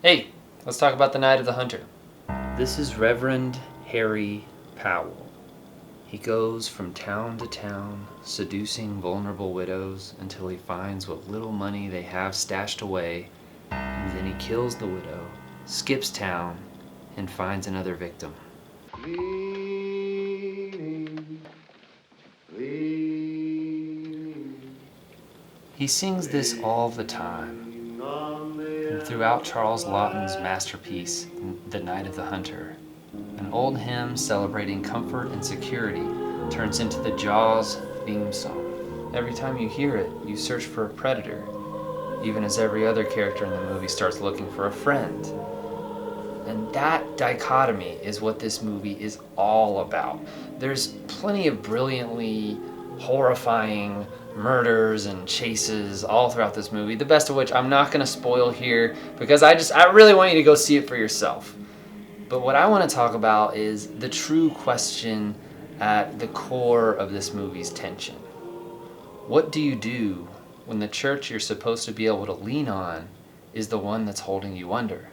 Hey, let's talk about the Night of the Hunter. This is Reverend Harry Powell. He goes from town to town, seducing vulnerable widows until he finds what little money they have stashed away, and then he kills the widow, skips town, and finds another victim. He sings this all the time, and throughout Charles Laughton's masterpiece, The Night of the Hunter, an old hymn celebrating comfort and security turns into the Jaws theme song. Every time you hear it, you search for a predator, even as every other character in the movie starts looking for a friend. And that dichotomy is what this movie is all about. There's plenty of brilliantly horrifying murders and chases all throughout this movie, the best of which I'm not going to spoil here because I really want you to go see it for yourself. But what I want to talk about is the true question at the core of this movie's tension. What do you do when the church you're supposed to be able to lean on is the one that's holding you under?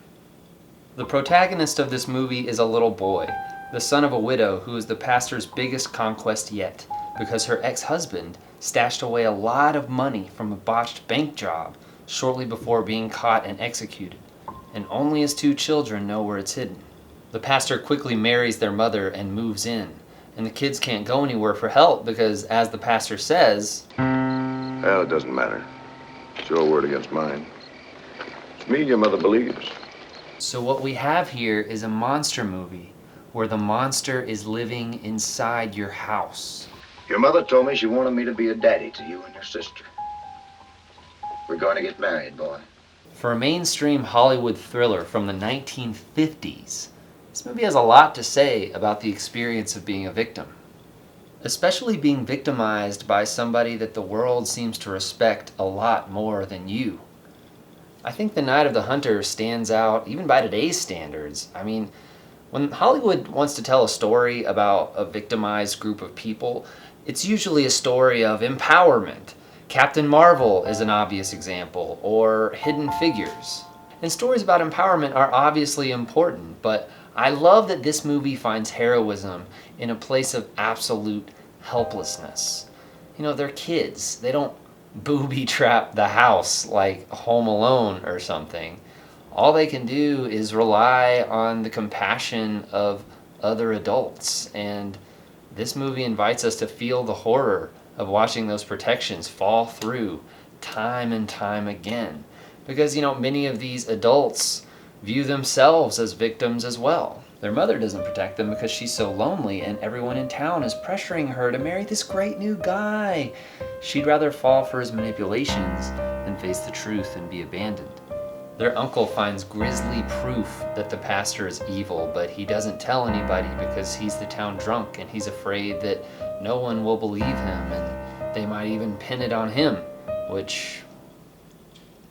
The protagonist of this movie is a little boy, the son of a widow who is the pastor's biggest conquest yet, because her ex-husband stashed away a lot of money from a botched bank job shortly before being caught and executed, and only his two children know where it's hidden. The pastor quickly marries their mother and moves in, and the kids can't go anywhere for help because, as the pastor says, "Well, it doesn't matter. It's your word against mine. It's me your mother believes." So what we have here is a monster movie where the monster is living inside your house. Your mother told me she wanted me to be a daddy to you and your sister. We're going to get married, boy. For a mainstream Hollywood thriller from the 1950s, this movie has a lot to say about the experience of being a victim. Especially being victimized by somebody that the world seems to respect a lot more than you. I think The Night of the Hunter stands out even by today's standards. I mean, when Hollywood wants to tell a story about a victimized group of people, it's usually a story of empowerment. Captain Marvel is an obvious example, or Hidden Figures. And stories about empowerment are obviously important, but I love that this movie finds heroism in a place of absolute helplessness. You know, they're kids. They don't booby trap the house like Home Alone or something. All they can do is rely on the compassion of other adults, and this movie invites us to feel the horror of watching those protections fall through time and time again. Because, many of these adults view themselves as victims as well. Their mother doesn't protect them because she's so lonely and everyone in town is pressuring her to marry this great new guy. She'd rather fall for his manipulations than face the truth and be abandoned. Their uncle finds grisly proof that the pastor is evil, but he doesn't tell anybody because he's the town drunk and he's afraid that no one will believe him and they might even pin it on him, which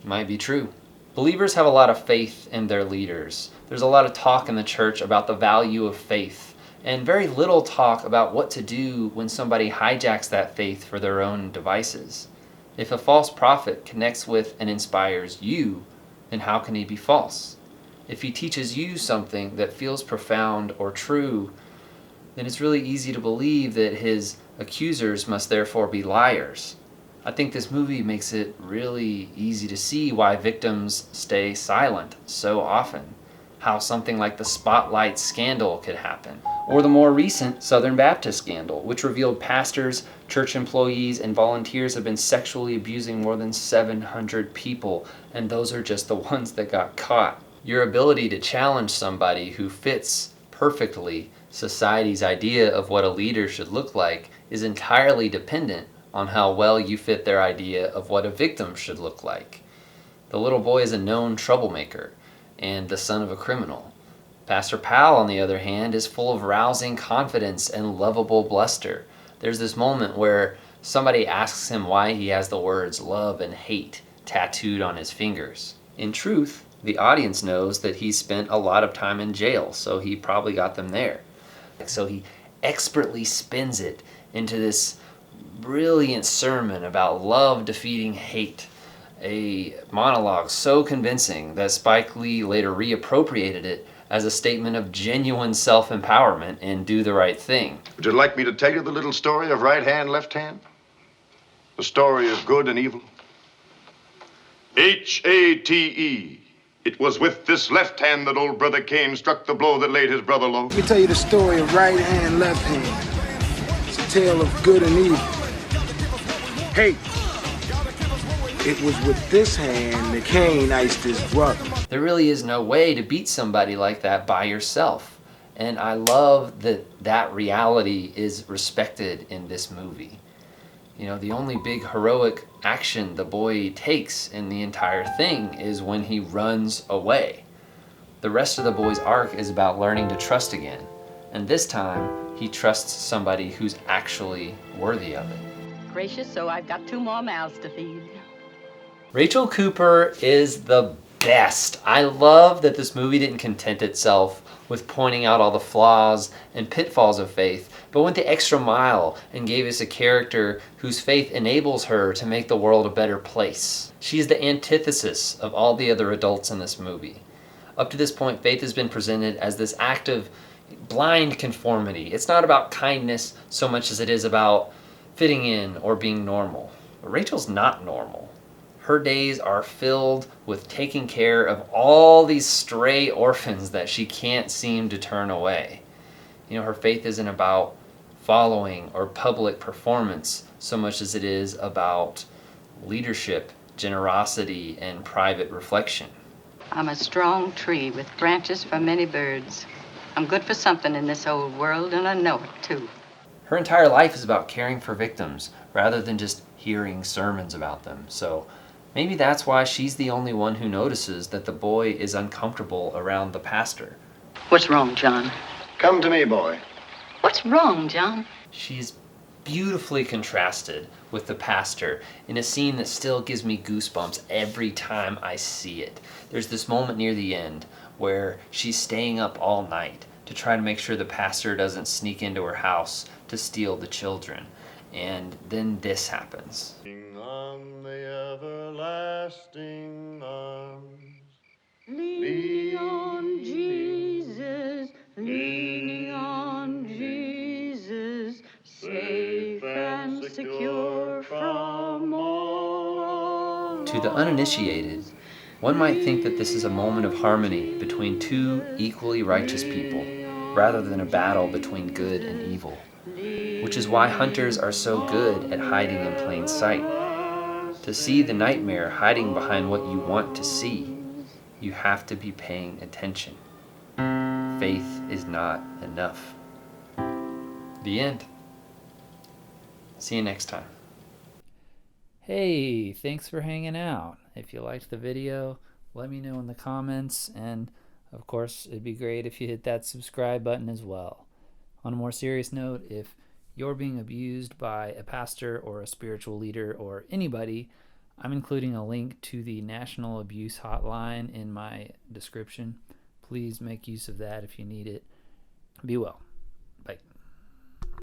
might be true. Believers have a lot of faith in their leaders. There's a lot of talk in the church about the value of faith, and very little talk about what to do when somebody hijacks that faith for their own devices. If a false prophet connects with and inspires you, then how can he be false? If he teaches you something that feels profound or true, then it's really easy to believe that his accusers must therefore be liars. I think this movie makes it really easy to see why victims stay silent so often. How something like the Spotlight scandal could happen. Or the more recent Southern Baptist scandal, which revealed pastors, church employees, and volunteers have been sexually abusing more than 700 people, and those are just the ones that got caught. Your ability to challenge somebody who fits perfectly society's idea of what a leader should look like is entirely dependent on how well you fit their idea of what a victim should look like. The little boy is a known troublemaker and the son of a criminal. Pastor Powell, on the other hand, is full of rousing confidence and lovable bluster. There's this moment where somebody asks him why he has the words love and hate tattooed on his fingers. In truth, the audience knows that he spent a lot of time in jail, so he probably got them there. So he expertly spins it into this brilliant sermon about love defeating hate. a monologue so convincing that Spike Lee later reappropriated it as a statement of genuine self-empowerment in Do the Right Thing. Would you like me to tell you the little story of right hand, left hand? The story of good and evil? H-A-T-E. It was with this left hand that old Brother Cain struck the blow that laid his brother low. Let me tell you the story of right hand, left hand. It's a tale of good and evil. Hey, it was with this hand that Cain iced his brother. There really is no way to beat somebody like that by yourself. And I love that that reality is respected in this movie. You know, the only big heroic action the boy takes in the entire thing is when he runs away. The rest of the boy's arc is about learning to trust again. And this time, he trusts somebody who's actually worthy of it. Gracious, so I've got 2 more mouths to feed. Rachel Cooper is the best. I love that this movie didn't content itself with pointing out all the flaws and pitfalls of faith, but went the extra mile and gave us a character whose faith enables her to make the world a better place. She is the antithesis of all the other adults in this movie. Up to this point, faith has been presented as this act of blind conformity. It's not about kindness so much as it is about fitting in or being normal. But Rachel's not normal. Her days are filled with taking care of all these stray orphans that she can't seem to turn away. You know, her faith isn't about following or public performance so much as it is about leadership, generosity, and private reflection. I'm a strong tree with branches for many birds. I'm good for something in this old world, and I know it, too. Her entire life is about caring for victims rather than just hearing sermons about them. So maybe that's why she's the only one who notices that the boy is uncomfortable around the pastor. What's wrong, John? Come to me, boy. What's wrong, John? She's beautifully contrasted with the pastor in a scene that still gives me goosebumps every time I see it. There's this moment near the end where she's staying up all night to try to make sure the pastor doesn't sneak into her house to steal the children. And then this happens. On the everlasting arms. Leaning on Jesus, leaning on Jesus, safe and secure from all. To the uninitiated, one might think that this is a moment of harmony between 2 equally righteous people, rather than a battle between good and evil, which is why hunters are so good at hiding in plain sight. To see the nightmare hiding behind what you want to see, you have to be paying attention. Faith is not enough. The end. See you next time. Hey, thanks for hanging out. If you liked the video, let me know in the comments, and of course, it'd be great if you hit that subscribe button as well. On a more serious note, if you're being abused by a pastor or a spiritual leader or anybody, I'm including a link to the National Abuse Hotline in my description. Please make use of that if you need it. Be well.